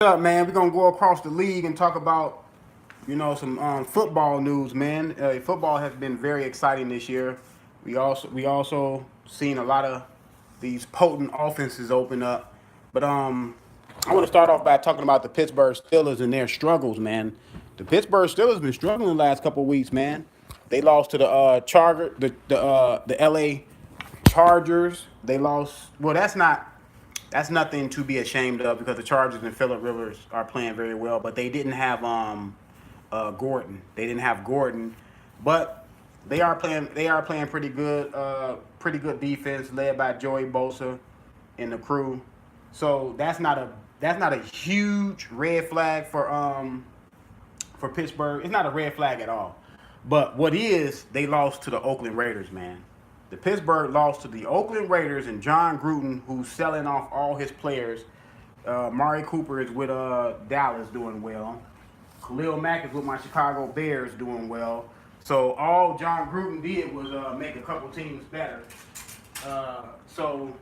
Up, man? We're gonna go across the league and talk about some football news, man. Football has been very exciting this year. We also seen a lot of these potent offenses open up. But I want to start off by talking about the Pittsburgh Steelers and their struggles, man. The Pittsburgh Steelers been struggling the last couple of weeks, man. They lost to the the LA Chargers. They lost. Well, that's nothing to be ashamed of because the Chargers and Phillip Rivers are playing very well, but they didn't have Gordon. They didn't have Gordon, but they are playing pretty good defense led by Joey Bosa and the crew. So that's not a huge red flag for Pittsburgh. It's not a red flag at all. But what is, they lost to the Oakland Raiders, man. The Pittsburgh lost to the Oakland Raiders and John Gruden, who's selling off all his players. Mari Cooper is with Dallas doing well. Khalil Mack is with my Chicago Bears doing well. So all John Gruden did was make a couple teams better. So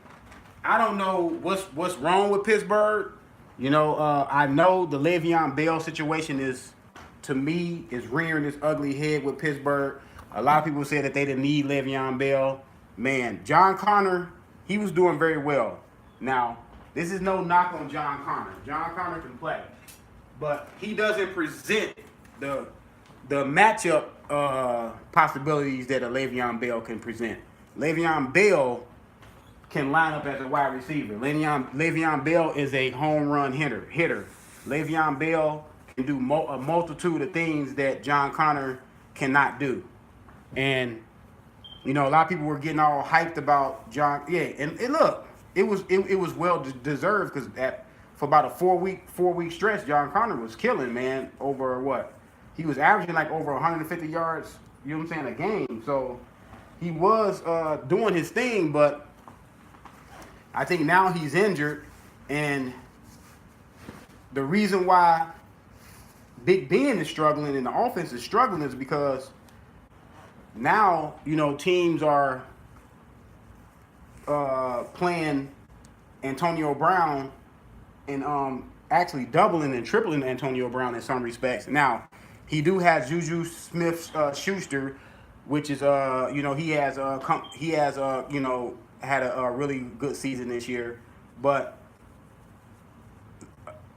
I don't know what's wrong with Pittsburgh. I know the Le'Veon Bell situation to me, is rearing its ugly head with Pittsburgh. A lot of people said that they didn't need Le'Veon Bell. Man, John Connor, he was doing very well. Now, this is no knock on John Connor. John Connor can play, but he doesn't present the matchup possibilities that a Le'Veon Bell can present. Le'Veon Bell can line up as a wide receiver. Le'Veon Bell is a home run hitter. Le'Veon Bell can do a multitude of things that John Connor cannot do. And a lot of people were getting all hyped about John. Yeah, and look, it was well deserved because for about a four week stretch, John Connor was killing, man. Over what he was averaging like over 150 yards. You know what I'm saying, a game. So he was doing his thing, but I think now he's injured, and the reason why Big Ben is struggling and the offense is struggling is because now teams are playing Antonio Brown and actually doubling and tripling Antonio Brown in some respects. Now he do have Juju Smith Schuster, which is had a really good season this year, but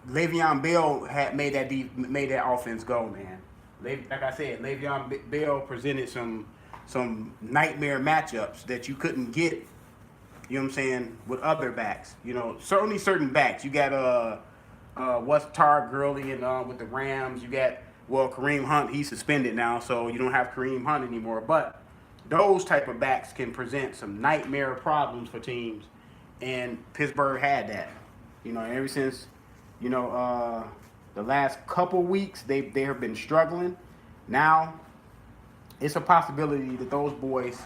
Le'Veon Bell had made that offense go, man. Like I said, Le'Veon Bell presented some nightmare matchups that you couldn't get. You know what I'm saying, with other backs. Certainly certain backs. You got what's Todd Gurley and with the Rams. You got Kareem Hunt. He's suspended now, so you don't have Kareem Hunt anymore. But those type of backs can present some nightmare problems for teams, and Pittsburgh had that. Ever since the last couple weeks, they have been struggling. Now, it's a possibility that those boys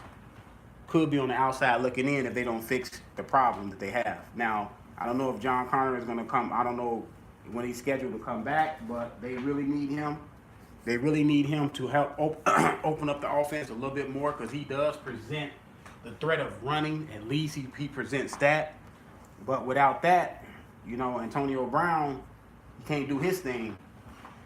could be on the outside looking in if they don't fix the problem that they have. Now, I don't know if John Connor is going to come. I don't know when he's scheduled to come back, but they really need him. They really need him to help open up the offense a little bit more because he does present the threat of running. At least he presents that. But without that, Antonio Brown, he can't do his thing. You know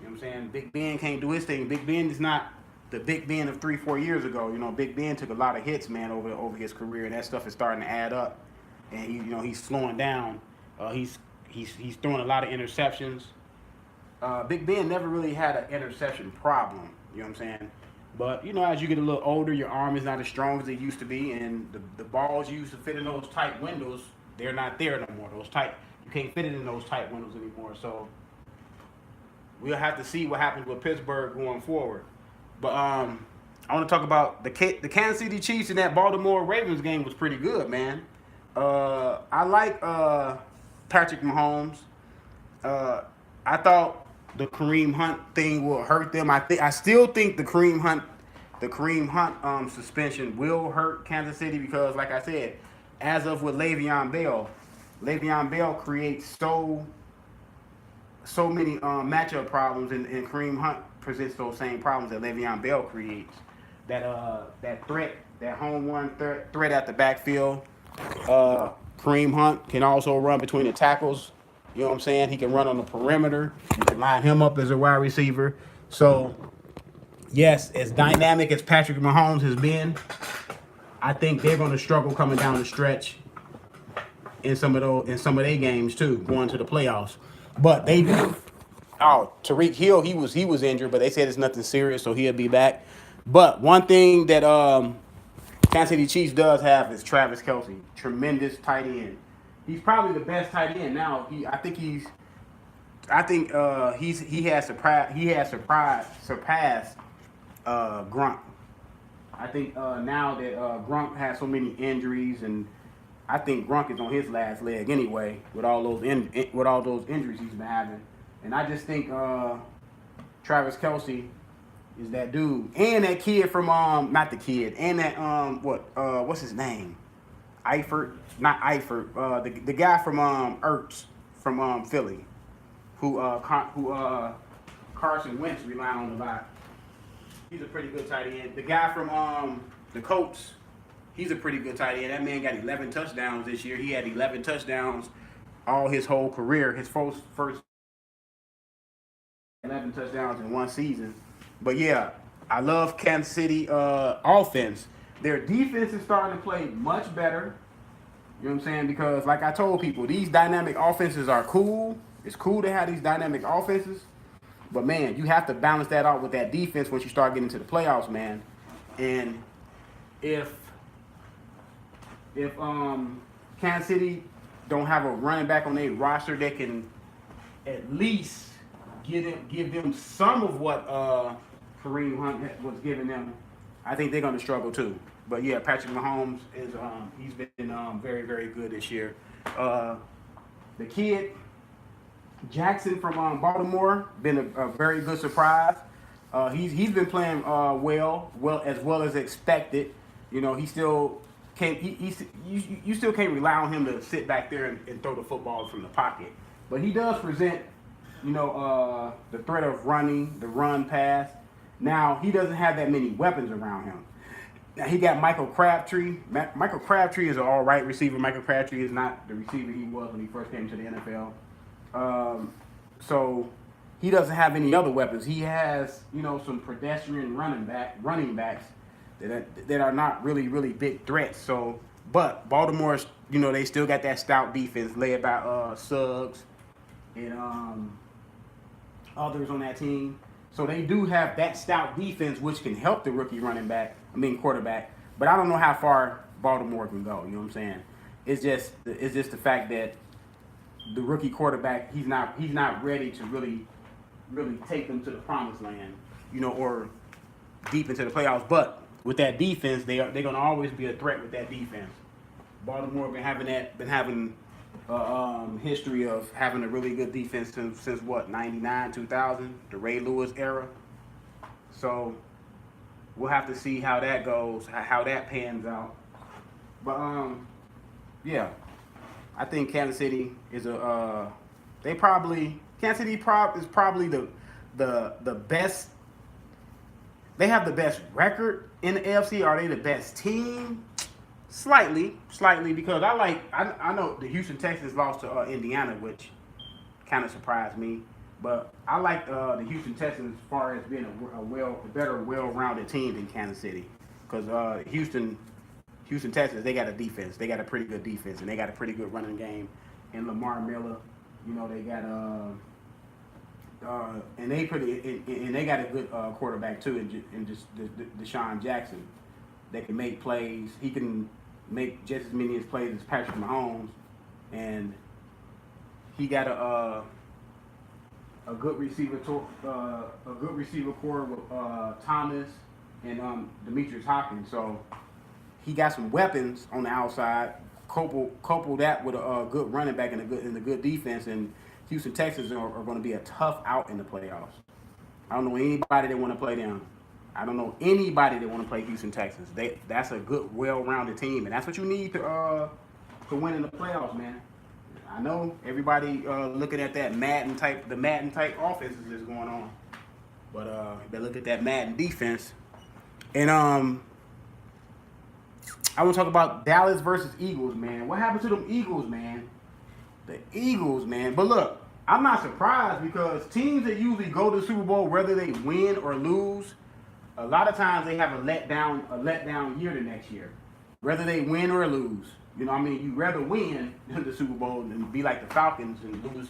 what I'm saying? Big Ben can't do his thing. Big Ben is not the Big Ben of 3-4 years ago. Big Ben took a lot of hits, man, over his career, and that stuff is starting to add up. And he's slowing down. He's throwing a lot of interceptions. Big Ben never really had an interception problem. You know what I'm saying? But as you get a little older, your arm is not as strong as it used to be, and the balls you used to fit in those tight windows, they're not there no more. You can't fit it in those tight windows anymore. So we'll have to see what happens with Pittsburgh going forward. But I want to talk about the Kansas City Chiefs in that Baltimore Ravens game was pretty good, man. I like Patrick Mahomes. I thought the Kareem Hunt thing will hurt them. I still think the Kareem Hunt suspension will hurt Kansas City because, like I said, as of with Le'Veon Bell creates so many matchup problems, and Kareem Hunt presents those same problems that Le'Veon Bell creates. That threat, that home run threat at the backfield. Kareem Hunt can also run between the tackles You know what I'm saying? He can run on the perimeter. You can line him up as a wide receiver. So, yes, as dynamic as Patrick Mahomes has been, I think they're going to struggle coming down the stretch in some of their games too, going to the playoffs. But they do. Oh, Tariq Hill, he was injured, but they said it's nothing serious, so he'll be back. But one thing that Kansas City Chiefs does have is Travis Kelce, tremendous tight end. He's probably the best tight end now. He has surpassed Gronk. I think now that Gronk has so many injuries, and I think Gronk is on his last leg anyway with all those injuries he's been having, and I just think Travis Kelce is that dude, and that kid from not the kid, and that what's his name, Eifert, not Eifert, the guy from Ertz from Philly, who Carson Wentz relied on a lot. He's a pretty good tight end. The guy from the Colts, he's a pretty good tight end. That man got 11 touchdowns this year. He had 11 touchdowns all his whole career. His first 11 touchdowns in one season. But yeah, I love Kansas City offense. Their defense is starting to play much better. You know what I'm saying? Because like I told people, these dynamic offenses are cool. It's cool to have these dynamic offenses. But man, you have to balance that out with that defense once you start getting to the playoffs, man. And if Kansas City don't have a running back on their roster that can at least give them some of what Kareem Hunt was giving them, I think they're going to struggle too. But yeah, Patrick Mahomes he's been very, very good this year. The kid Jackson from Baltimore been a very good surprise. He's been playing well as expected. You know, he still can't. You still can't rely on him to sit back there and throw the football from the pocket. But he does present, the threat of running, the run pass. Now he doesn't have that many weapons around him. Now he got Michael Crabtree. Michael Crabtree is an all right receiver. Michael Crabtree is not the receiver he was when he first came to the NFL. So he doesn't have any other weapons. He has, some pedestrian running backs that are not really, really big threats. So, but Baltimore's, they still got that stout defense led by Suggs and others on that team. So they do have that stout defense, which can help the rookie quarterback. But I don't know how far Baltimore can go. You know what I'm saying? It's just the fact that the rookie quarterback, he's not ready to really take them to the promised land, or deep into the playoffs. But with that defense, they're gonna always be a threat with that defense. Baltimore been having history of having a really good defense since what, 99, 2000, the Ray Lewis era. So we'll have to see how that goes, how that pans out. But yeah. I think Kansas City is Kansas City is probably the best. They have the best record in the AFC. Are they the best team? Slightly, because I know the Houston Texans lost to Indiana, which kind of surprised me. But I like the Houston Texans as far as being a better, well-rounded team than Kansas City, because Houston Texans, they got a defense. They got a pretty good defense, and they got a pretty good running game. And Lamar Miller, they got and they got a good quarterback too, and just Deshaun Jackson. They can make plays. He can make just as many plays as Patrick Mahomes, and he got a good receiver core with Thomas and Demetrius Hopkins. So he got some weapons on the outside. Couple that with a good running back and a good defense, and Houston Texans are going to be a tough out in the playoffs. I don't know anybody that want to play them. I don't know anybody that want to play Houston Texans. That's a good, well-rounded team, and that's what you need to win in the playoffs, man. I know everybody looking at that Madden type offenses that's going on, but they look at that Madden defense, and I want to talk about Dallas versus Eagles, man. What happened to them Eagles, man? The Eagles, man. But look, I'm not surprised because teams that usually go to the Super Bowl, whether they win or lose, a lot of times they have a letdown year the next year, whether they win or lose. You know, what I mean, you'd rather win the Super Bowl than be like the Falcons and lose,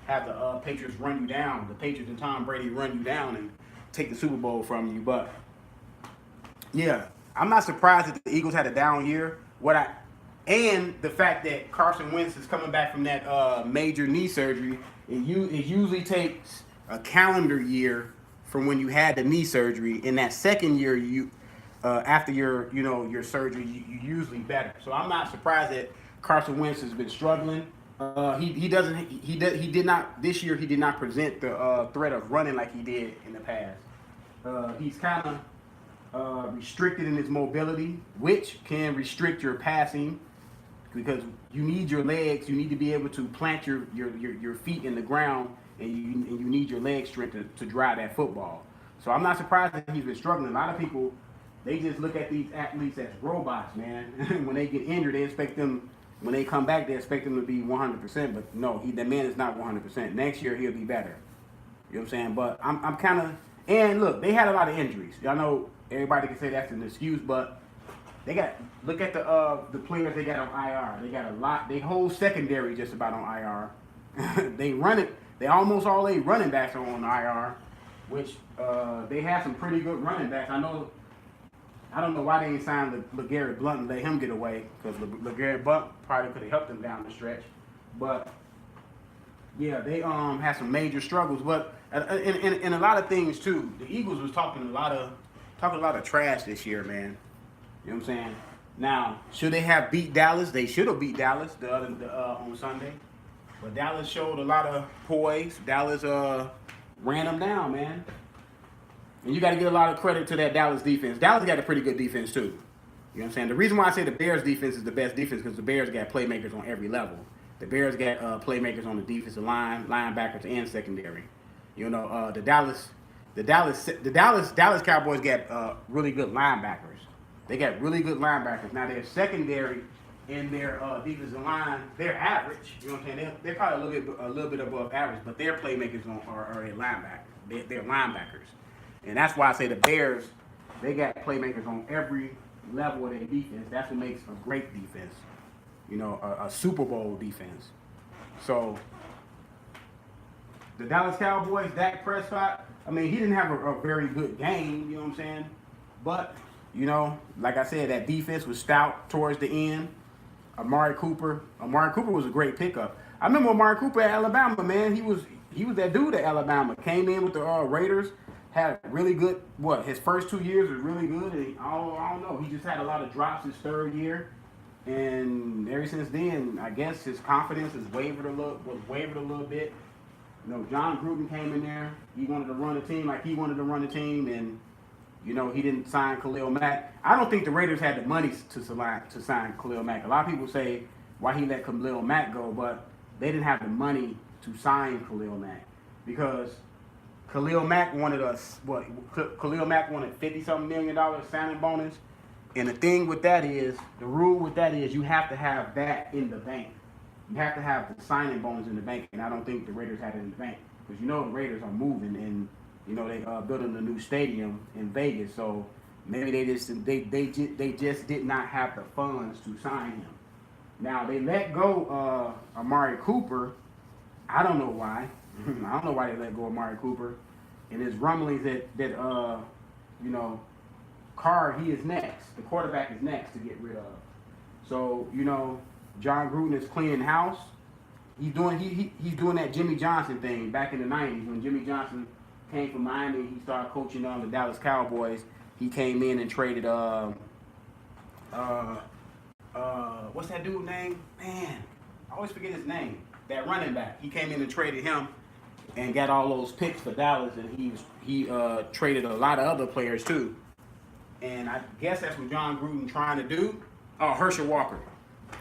have the Patriots run you down, the Patriots and Tom Brady run you down and take the Super Bowl from you. But yeah, I'm not surprised that the Eagles had a down year. And the fact that Carson Wentz is coming back from that major knee surgery, it usually takes a calendar year from when you had the knee surgery. In that second year, after your surgery, you usually better. So I'm not surprised that Carson Wentz has been struggling. He did not this year. He did not present the threat of running like he did in the past. He's kind of restricted in his mobility, which can restrict your passing because you need your legs. You need to be able to plant your feet in the ground, and you need your leg strength to drive that football. So I'm not surprised that he's been struggling. A lot of people, they just look at these athletes as robots, man. When they get injured, they expect them, when they come back, they expect them to be 100%. But no, the man is not 100%. Next year, he'll be better. You know what I'm saying? But I'm kind of, and look, they had a lot of injuries. I know everybody can say that's an excuse, but look at the players they got on IR. They got a lot. They whole secondary just about on IR. They almost all eight running backs are on IR, which they have some pretty good running backs. I don't know why they ain't signed LeGarrette Blount and let him get away, because LeGarrette Blount probably could have helped them down the stretch. But yeah, they had some major struggles. But in a lot of things too, the Eagles was talking a lot of trash this year, man. You know what I'm saying? Now, should they have beat Dallas? They should have beat Dallas on Sunday. But Dallas showed a lot of poise. Dallas ran them down, man. And you got to give a lot of credit to that Dallas defense. Dallas got a pretty good defense, too. You know what I'm saying? The reason why I say the Bears defense is the best defense is because the Bears got playmakers on every level. The Bears got playmakers on the defensive line, linebackers, and secondary. You know, the Dallas Cowboys got really good linebackers. They got really good linebackers. Now, their secondary and their defensive line, they're average. You know what I'm saying? They're probably a little bit above average, but their playmakers are a linebacker. They're linebackers. And that's why I say the Bears, they got playmakers on every level of their defense. That's what makes a great defense. You know, a Super Bowl defense. So, the Dallas Cowboys, Dak Prescott, I mean, he didn't have a very good game, you know what I'm saying? But, you know, like I said, that defense was stout towards the end. Amari Cooper was a great pickup. I remember Amari Cooper at Alabama, man. He was that dude at Alabama. Came in with the Raiders. Had really good, his first 2 years was really good. And I don't know. He just had a lot of drops his third year. And ever since then, I guess his confidence has wavered a little bit. You know, John Gruden came in there. He wanted to run the team like he wanted to run the team. And, you know, he didn't sign Khalil Mack. I don't think the Raiders had the money to sign Khalil Mack. A lot of people say why he let Khalil Mack go, but they didn't have the money to sign Khalil Mack because Khalil Mack wanted Khalil Mack wanted $50-something million signing bonus. And the thing with that is, the rule with that is you have to have that in the bank. You have to have the signing bonus in the bank, and I don't think the Raiders had it in the bank because you know the Raiders are moving and you know they building a new stadium in Vegas, so maybe they just did not have the funds to sign him. Now they let go Amari Cooper. I don't know why. I don't know why they let go Amari Cooper. And there's rumblings that you know, Carr, he is next. The quarterback is next to get rid of. So, you know, John Gruden is cleaning house. He's doing that Jimmy Johnson thing back in the 90s when Jimmy Johnson came from Miami. He started coaching on the Dallas Cowboys. He came in and traded what's that dude's name? Man, I always forget his name. That running back. He came in and traded him and got all those picks for Dallas, and he traded a lot of other players too. And I guess that's what John Gruden trying to do. Oh, Herschel Walker.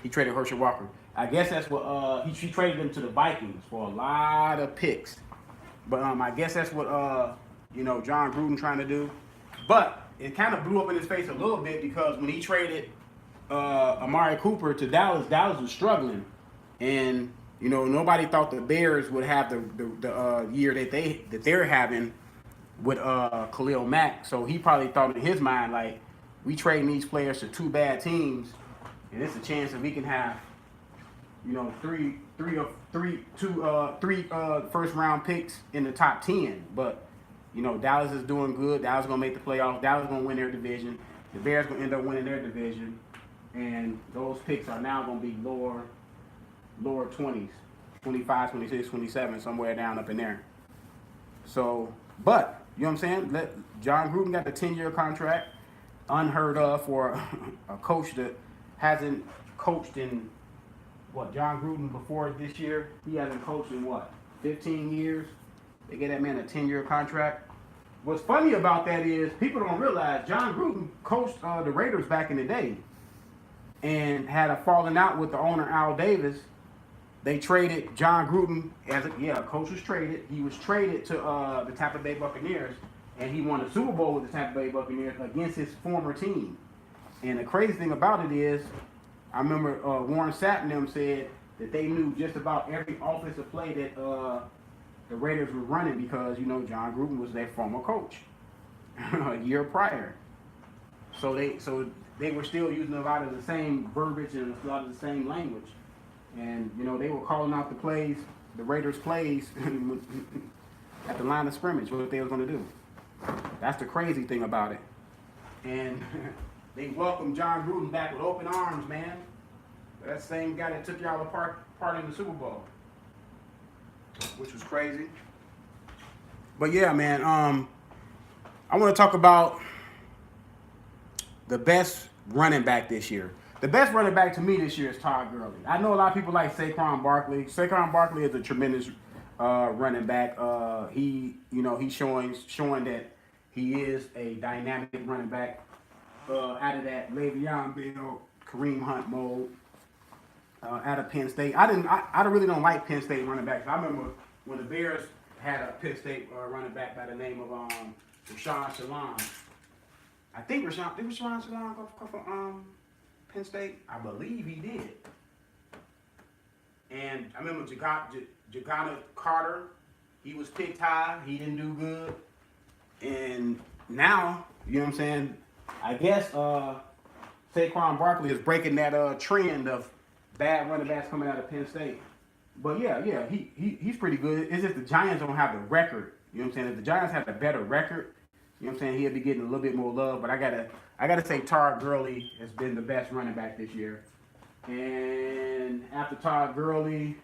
He traded Herschel Walker. I guess that's what he traded him to the Vikings for a lot of picks. But I guess that's what you know, John Gruden trying to do. But it kind of blew up in his face a little bit because when he traded Amari Cooper to Dallas, Dallas was struggling. And You know, nobody thought the Bears would have the year that they're having with Khalil Mack. So he probably thought in his mind like, we trading these players to two bad teams, and it's a chance that we can have, you know, three first round picks in the top 10. But you know, Dallas is doing good. Dallas is gonna make the playoffs. Dallas is gonna win their division. The Bears gonna end up winning their division, and those picks are now gonna be lower 20s, 25, 26, 27, somewhere down up in there. So, but you know what I'm saying? John Gruden got the 10-year contract, unheard of for a coach that hasn't coached in what, John Gruden before this year, he hasn't coached in what, 15 years? They gave that man a 10-year contract. What's funny about that is people don't realize John Gruden coached the Raiders back in the day and had a falling out with the owner, Al Davis. They traded John Gruden coach was traded. He was traded to the Tampa Bay Buccaneers, and he won a Super Bowl with the Tampa Bay Buccaneers against his former team. And the crazy thing about it is, I remember Warren Sapp and them said that they knew just about every offensive play that the Raiders were running because, you know, John Gruden was their former coach a year prior. So they were still using a lot of the same verbiage and a lot of the same language. And, you know, they were calling out the plays, the Raiders' plays at the line of scrimmage, what they was going to do. That's the crazy thing about it. And they welcomed John Gruden back with open arms, man. That same guy that took y'all apart in the Super Bowl, which was crazy. But yeah, man, I want to talk about the best running back this year. The best running back to me this year is Todd Gurley. I know a lot of people like Saquon Barkley. Saquon Barkley is a tremendous running back. He's showing that he is a dynamic running back out of that Le'Veon Bell, Kareem Hunt mode. Out of Penn State, I really don't like Penn State running backs. I remember when the Bears had a Penn State running back by the name of Rashawn Shalom. I think Rashawn Shalom come from Penn State? I believe he did. And I remember Jagana Carter. He was picked high. He didn't do good. And now, you know what I'm saying? I guess Saquon Barkley is breaking that trend of bad running backs coming out of Penn State. But yeah, he's pretty good. It's just the Giants don't have the record. You know what I'm saying? If the Giants had a better record, you know what I'm saying, he'll be getting a little bit more love. But I gotta say Todd Gurley has been the best running back this year. And after Todd Gurley,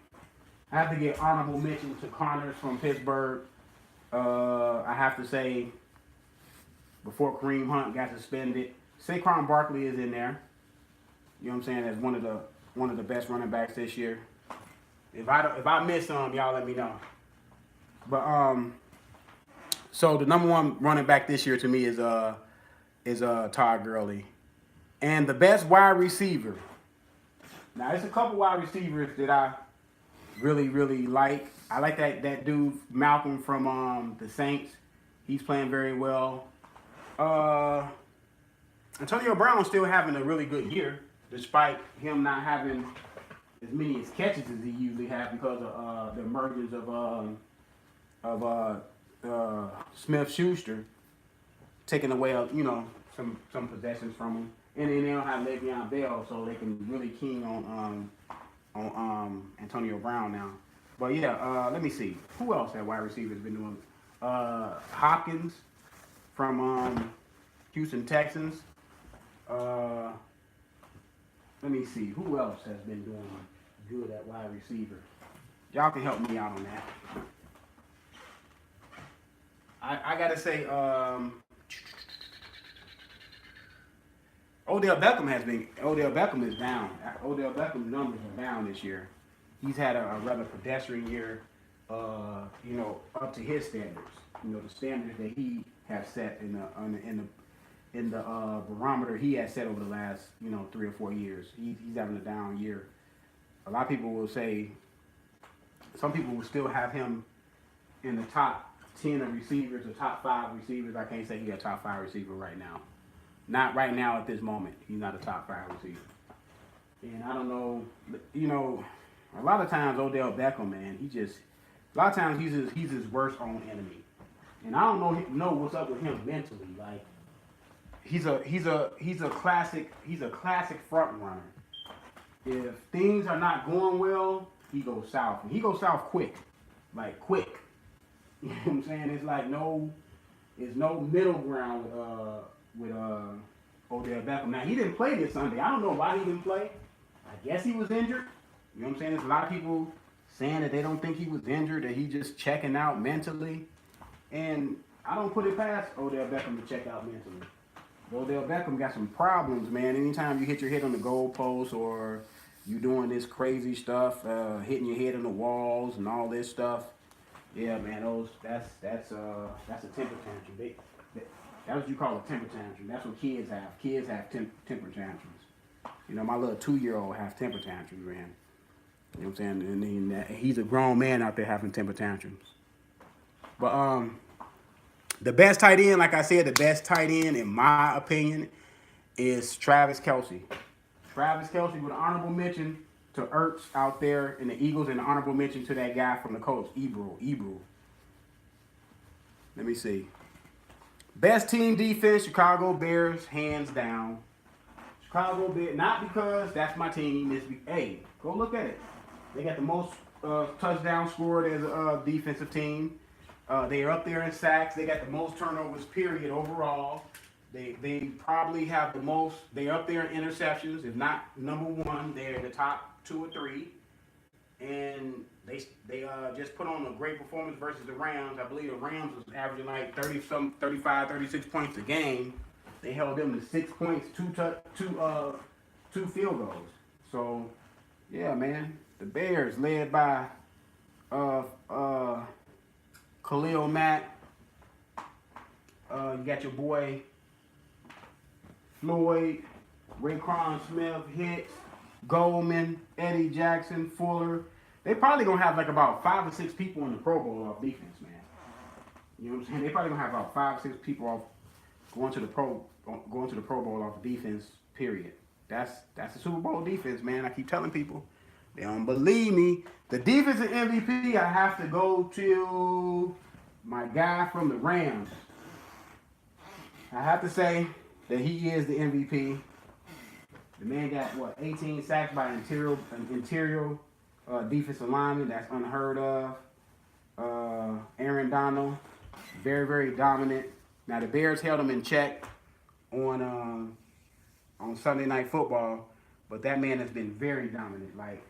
I have to get honorable mention to Connors from Pittsburgh. I have to say, before Kareem Hunt got suspended, Saquon Barkley is in there. You know what I'm saying? As one of the best running backs this year. If I miss some, y'all let me know. But so the number one running back this year to me is Todd Gurley, and the best wide receiver. Now there's a couple wide receivers that I really like. I like that dude Malcolm from the Saints. He's playing very well. Antonio Brown's still having a really good year, despite him not having as many catches as he usually has because of the emergence of Smith-Schuster taking away, some possessions from him, and then they don't have Le'Veon Bell, so they can really keen on Antonio Brown now. But yeah, let me see who else that wide receiver has been doing. Hopkins from Houston Texans. Let me see who else has been doing good at wide receiver. Y'all can help me out on that. I gotta say, Odell Beckham is down. Odell Beckham's numbers are down this year. He's had a rather pedestrian year, up to his standards. The standards that he has set in the barometer he has set over the last 3 or 4 years. He's having a down year. A lot of people will say, some people will still have him in the top 10 of receivers or top 5 receivers. I can't say he's a top 5 receiver right now. Not right now at this moment. He's not a top 5 receiver. And I don't know, A lot of times Odell Beckham, man, a lot of times he's his worst own enemy. And I don't know what's up with him mentally. Like he's a classic front runner. If things are not going well, he goes south. And he goes south quick. Like quick. You know what I'm saying? It's like there's no middle ground with Odell Beckham. Now he didn't play this Sunday. I don't know why he didn't play. I guess he was injured. You know what I'm saying? There's a lot of people saying that they don't think he was injured, that he just checking out mentally. And I don't put it past Odell Beckham to check out mentally. Odell Beckham got some problems, man. Anytime you hit your head on the goalpost or you doing this crazy stuff, hitting your head on the walls and all this stuff, yeah, man, that's a temper tantrum. That's what you call a temper tantrum. That's what kids have. Kids have temper tantrums. You know, my little 2-year-old has temper tantrums, man. You know what I'm saying? And then, he's a grown man out there having temper tantrums. But the best tight end, like I said, the best tight end, in my opinion, is Travis Kelce. Travis Kelce with an honorable mention to Ertz out there in the Eagles, and an honorable mention to that guy from the Colts, Eberle. Let me see. Best team defense, Chicago Bears, hands down. Chicago Bears, not because that's my team. Hey, go look at it. They got the most touchdowns scored as a defensive team. They are up there in sacks. They got the most turnovers, period, overall. They probably have the most. They're up there in interceptions. If not number one, they're in the top 2 or 3. And they just put on a great performance versus the Rams. I believe the Rams was averaging like 35, 36 points a game. They held them to 6 points, two field goals. So, yeah, man, the Bears led by Khalil Mack. You got your boy Floyd, Raekwon Smith, Hicks, Goldman, Eddie Jackson, Fuller. They probably gonna have like about 5 or 6 people in the Pro Bowl off defense, man. You know what I'm saying? They probably gonna have about 5 or 6 people off going to the Pro Bowl off defense. Period. That's the Super Bowl defense, man. I keep telling people. They don't believe me. The defensive MVP, I have to go to my guy from the Rams. I have to say that he is the MVP. The man got, 18 sacks by an interior defensive lineman. That's unheard of. Aaron Donald, very, very dominant. Now, the Bears held him in check on Sunday Night Football, but that man has been very dominant. Like,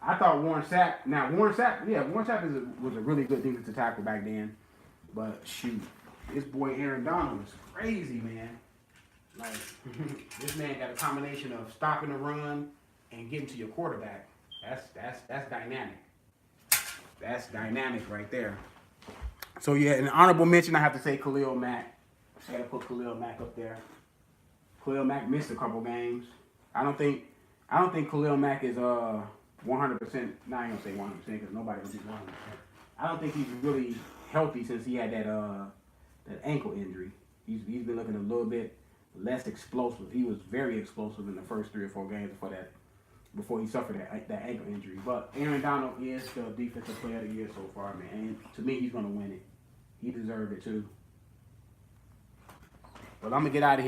I thought Warren Sapp was a really good defensive tackle back then, but shoot, this boy Aaron Donald was crazy, man. Like, this man got a combination of stopping the run and getting to your quarterback. That's dynamic. That's dynamic right there. So yeah, an honorable mention, I have to say Khalil Mack. I gotta put Khalil Mack up there. Khalil Mack missed a couple games. I don't think Khalil Mack is 100%. Now I ain't gonna say 100% because nobody will do 100%. I don't think he's really healthy since he had that ankle injury. He's been looking a little bit less explosive. He was very explosive in the first 3 or 4 games before he suffered that ankle injury. But Aaron Donald is the defensive player of the year so far, man. And to me, he's gonna win it. He deserved it too. But I'm gonna get out of here.